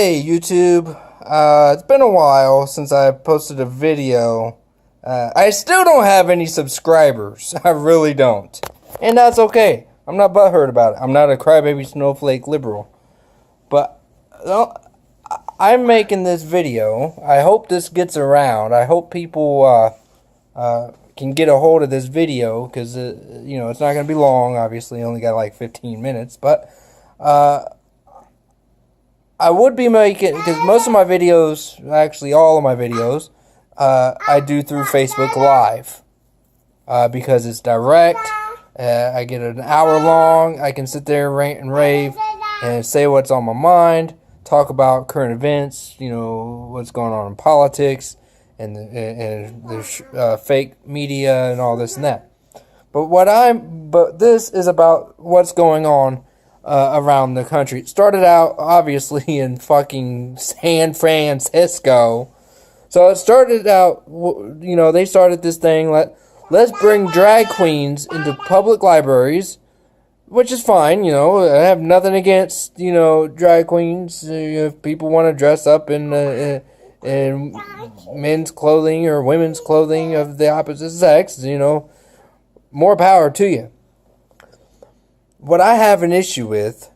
Hey YouTube, it's been a while since I posted a video. I still don't have any subscribers. I really don't. And that's okay. I'm not butthurt about it. I'm not a crybaby snowflake liberal. But I'm making this video. I hope this gets around. I hope people can get a hold of this video because it's not going to be long. Obviously, only got like 15 minutes. But I would be making, because most of my videos, actually all of my videos, I do through Facebook Live. Because it's direct. I get an hour long. I can sit there and rant and rave and say what's on my mind. Talk about current events, what's going on in politics and the fake media and all this and that. But this is about what's going on around the country. It started out obviously in fucking San Francisco. So it started out, they started this thing, let's bring drag queens into public libraries, which is fine, I have nothing against, drag queens. If people want to dress up in men's clothing or women's clothing of the opposite sex, more power to you. What I have an issue with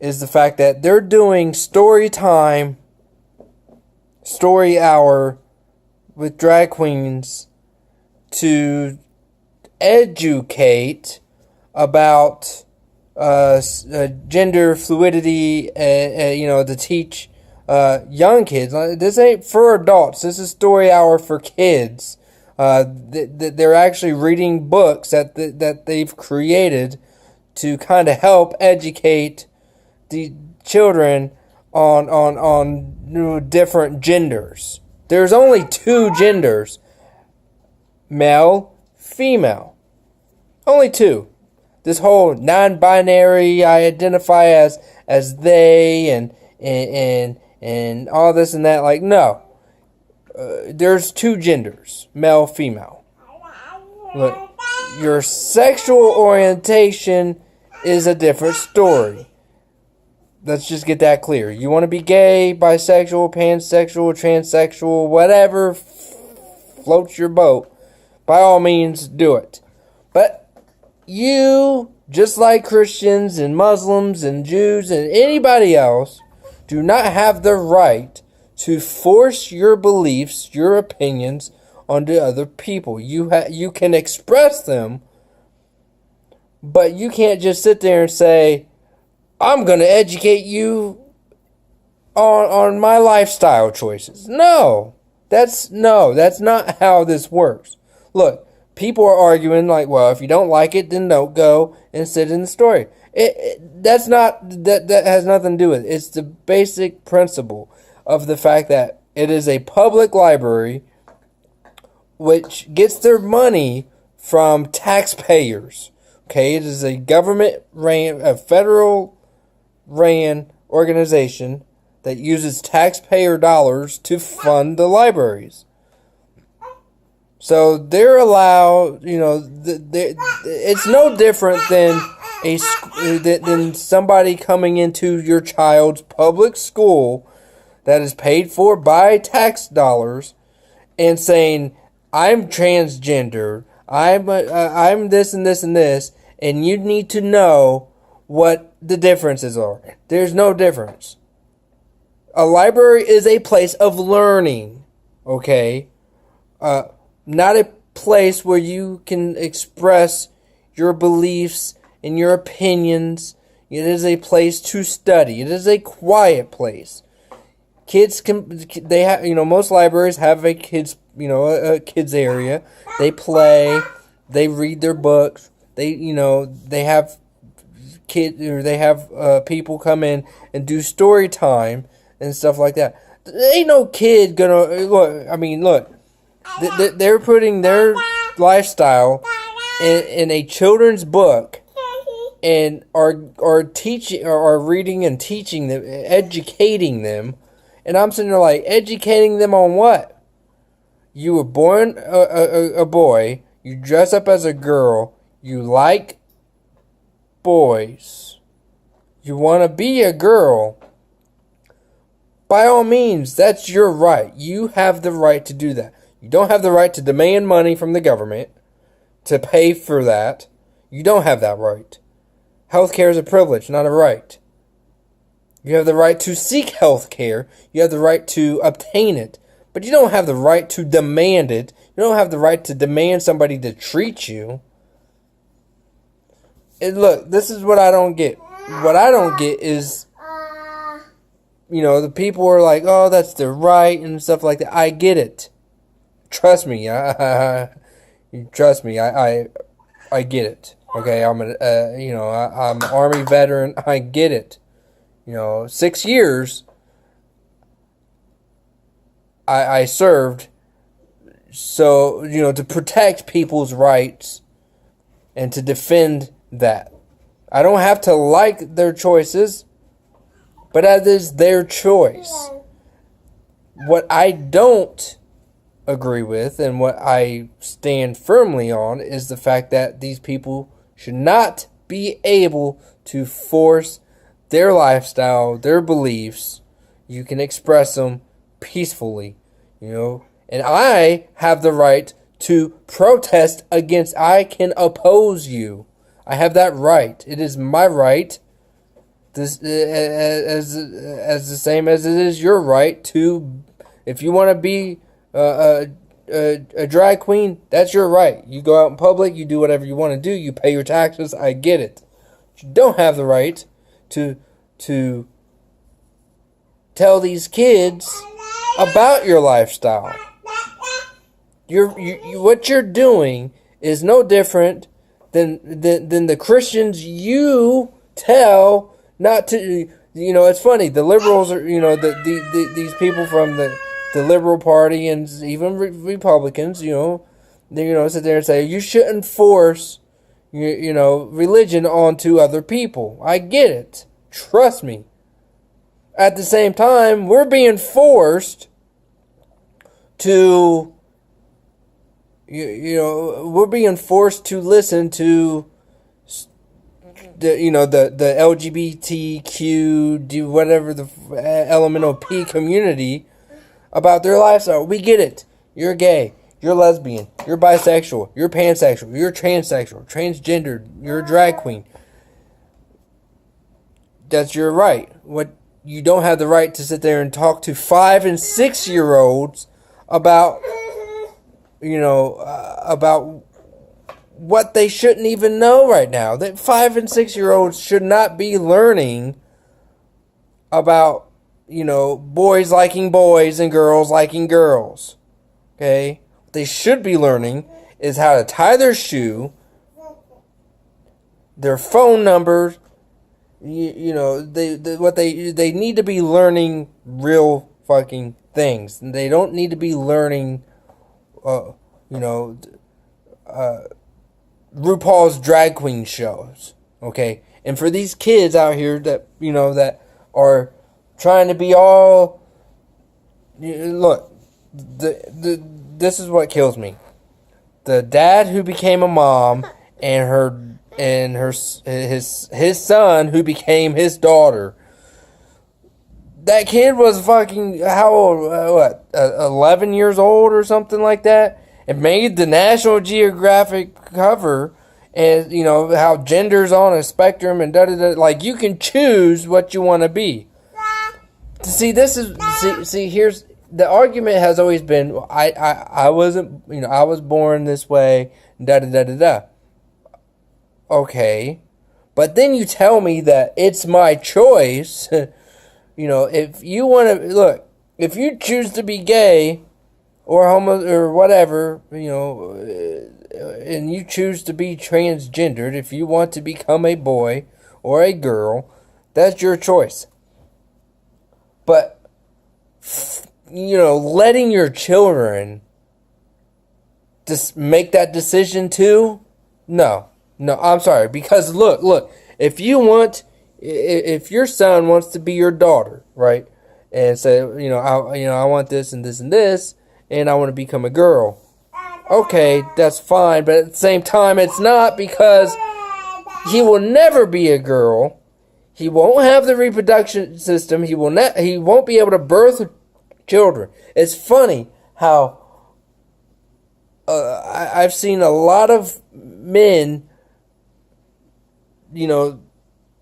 is the fact that they're doing story time, story hour with drag queens to educate about gender fluidity, to teach young kids. This ain't for adults. This is story hour for kids. They're actually reading books that they've created to kind of help educate the children on different genders. There's only two genders, male, female. Only two. This whole non-binary, I identify as they and all this and that. No. There's two genders, male, female. Look, your sexual orientation is a different story. Let's just get that clear. You want to be gay, bisexual, pansexual, transsexual, whatever floats your boat, by all means do it. But you, just like Christians and Muslims and Jews and anybody else, do not have the right to force your beliefs, your opinions onto other people. You can express them, but you can't just sit there and say, I'm going to educate you on my lifestyle choices. No, that's not how this works. Look, people are arguing well, if you don't like it, then don't go and sit in the story. That has nothing to do with it. It's the basic principle of the fact that it is a public library which gets their money from taxpayers. Okay, it is a a federal ran organization that uses taxpayer dollars to fund the libraries. So they're allowed, it's no different than somebody coming into your child's public school that is paid for by tax dollars and saying, I'm transgender, I'm this and this and this, and you need to know what the differences are. There's no difference. A library is a place of learning, okay? Not a place where you can express your beliefs and your opinions. It is a place to study. It is a quiet place. Kids most libraries have a kids area. They play, they read their books. They have people come in and do story time and stuff like that. Ain't no kid gonna look. They're putting their lifestyle in a children's book and are teaching or reading and teaching them, educating them. And I'm sitting there educating them on what? You were born a boy, you dress up as a girl, you like boys, you want to be a girl, by all means, that's your right. You have the right to do that. You don't have the right to demand money from the government to pay for that. You don't have that right. Healthcare is a privilege, not a right. You have the right to seek health care. You have the right to obtain it. But you don't have the right to demand it. You don't have the right to demand somebody to treat you. And look, this is what I don't get. What I don't get is, the people are like, oh, that's their right and stuff like that. I get it. Trust me. Trust me. I get it. Okay, I'm I'm an Army veteran. I get it. 6 years I served, so, to protect people's rights and to defend that. I don't have to like their choices, but that is their choice. What I don't agree with and what I stand firmly on is the fact that these people should not be able to force their lifestyle, their beliefs. You can express them peacefully, and I have the right to protest against. I can oppose you. I have that right. It is my right. This as the same as it is your right to, if you want to be a drag queen, that's your right. You go out in public, you do whatever you want to do, you pay your taxes. I get it. But you don't have the right to tell these kids about your lifestyle. What you're doing is no different than the Christians you tell not to. It's funny. The liberals are, these people from the Liberal Party and even Republicans, they sit there and say you shouldn't force religion onto other people. I get it. Trust me. At the same time, we're being forced to, we're being forced to listen to the LGBTQ, whatever the elemental P community about their lifestyle. We get it. You're gay. You're lesbian. You're bisexual. You're pansexual. You're transsexual. Transgendered. You're a drag queen. That's your right. What you don't have the right to sit there and talk to 5 and 6 year olds about, about what they shouldn't even know right now. That 5 and 6 year olds should not be learning about, boys liking boys and girls liking girls. Okay? What they should be learning is how to tie their shoe, their phone numbers. They need to be learning real fucking things. They don't need to be learning, RuPaul's drag queen shows. Okay? And for these kids out here that, that are trying to be all, look, this is what kills me. The dad who became a mom and his son who became his daughter. That kid was fucking, how old, 11 years old or something like that? It made the National Geographic cover, and, how gender's on a spectrum and da-da-da. Like, you can choose what you want to be. See, here's, the argument has always been, I wasn't, I was born this way, da-da-da-da-da. Okay, but then you tell me that it's my choice. If you want to look, if you choose to be gay or homo or whatever, and you choose to be transgendered, if you want to become a boy or a girl, that's your choice. But letting your children just make that decision too, no. No, I'm sorry, because look, if your son wants to be your daughter, right, and say, I want this and this and this, and I want to become a girl, okay, that's fine, but at the same time, it's not, because he will never be a girl, He won't have the reproduction system. He won't be able to birth children. It's funny how I've seen a lot of men,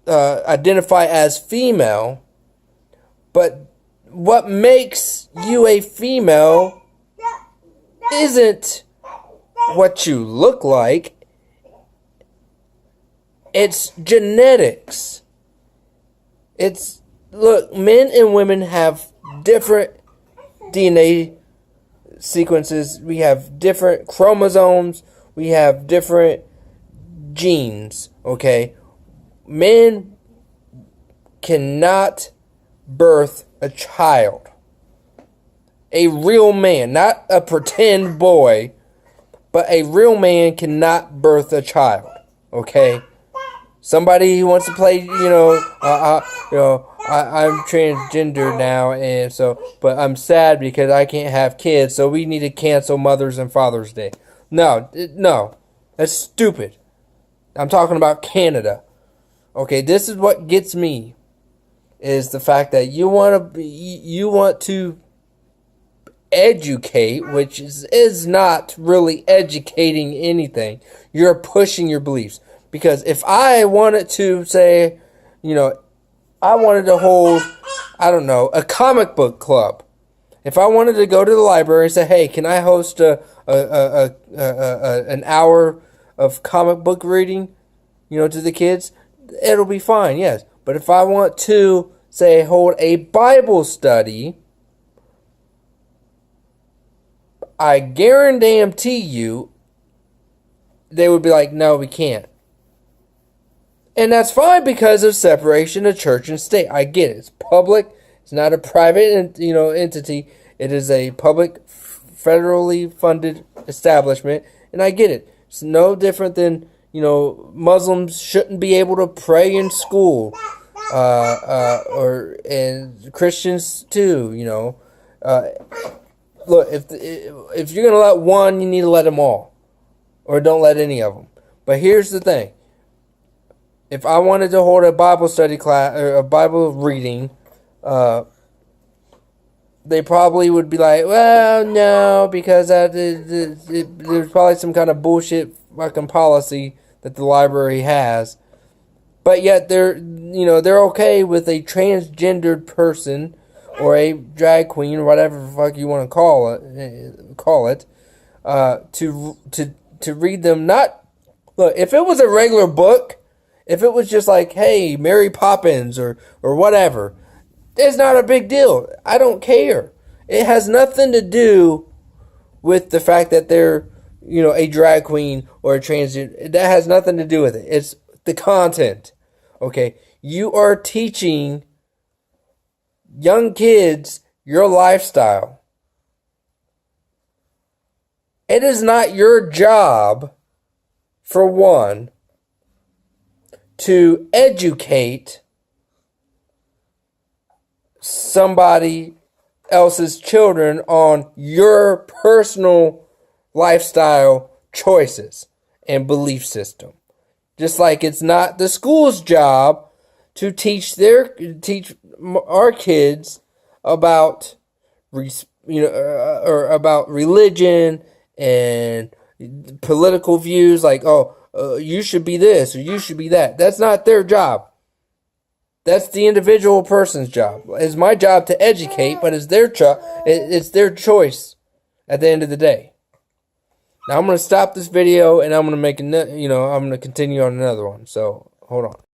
identify as female, but what makes you a female isn't what you look like. It's genetics. Look, men and women have different DNA sequences. We have different chromosomes. We have different genes, okay? Men cannot birth a child. A real man, not a pretend boy, but a real man cannot birth a child, okay? Somebody who wants to play, I'm transgender now, but I'm sad because I can't have kids, so we need to cancel Mother's and Father's Day. No, that's stupid. I'm talking about Canada. Okay, this is what gets me, is the fact that you want to educate, which is not really educating anything. You're pushing your beliefs. Because if I wanted to say, I wanted to hold, a comic book club. If I wanted to go to the library and say, hey, can I host an hour of comic book reading, to the kids, it'll be fine, yes. But if I want to, say, hold a Bible study, I guarantee you, they would be like, no, we can't. And that's fine because of separation of church and state. I get it. It's public. It's not a private, entity. It is a public, federally funded establishment, and I get it. It's no different than, Muslims shouldn't be able to pray in school, and Christians too. Look, if you're gonna let one, you need to let them all, or don't let any of them. But here's the thing. If I wanted to hold a Bible study class or a Bible reading, they probably would be like, well, no, because there's probably some kind of bullshit fucking policy that the library has. But yet they're okay with a transgendered person or a drag queen or whatever the fuck you want to call it, to read them. Not, look, if it was a regular book. If it was just like, hey, Mary Poppins or whatever, it's not a big deal. I don't care. It has nothing to do with the fact that they're, a drag queen or a transgender. That has nothing to do with it. It's the content. Okay? You are teaching young kids your lifestyle. It is not your job, for one, to educate somebody else's children on your personal lifestyle choices and belief system. Just like it's not the school's job to teach our kids about or about religion and political views, like, you should be this or you should be that. That's not their job. That's the individual person's job. It's my job to educate, but it's their choice at the end of the day. Now I'm going to stop this video and I'm going to make I'm going to continue on another one. So hold on.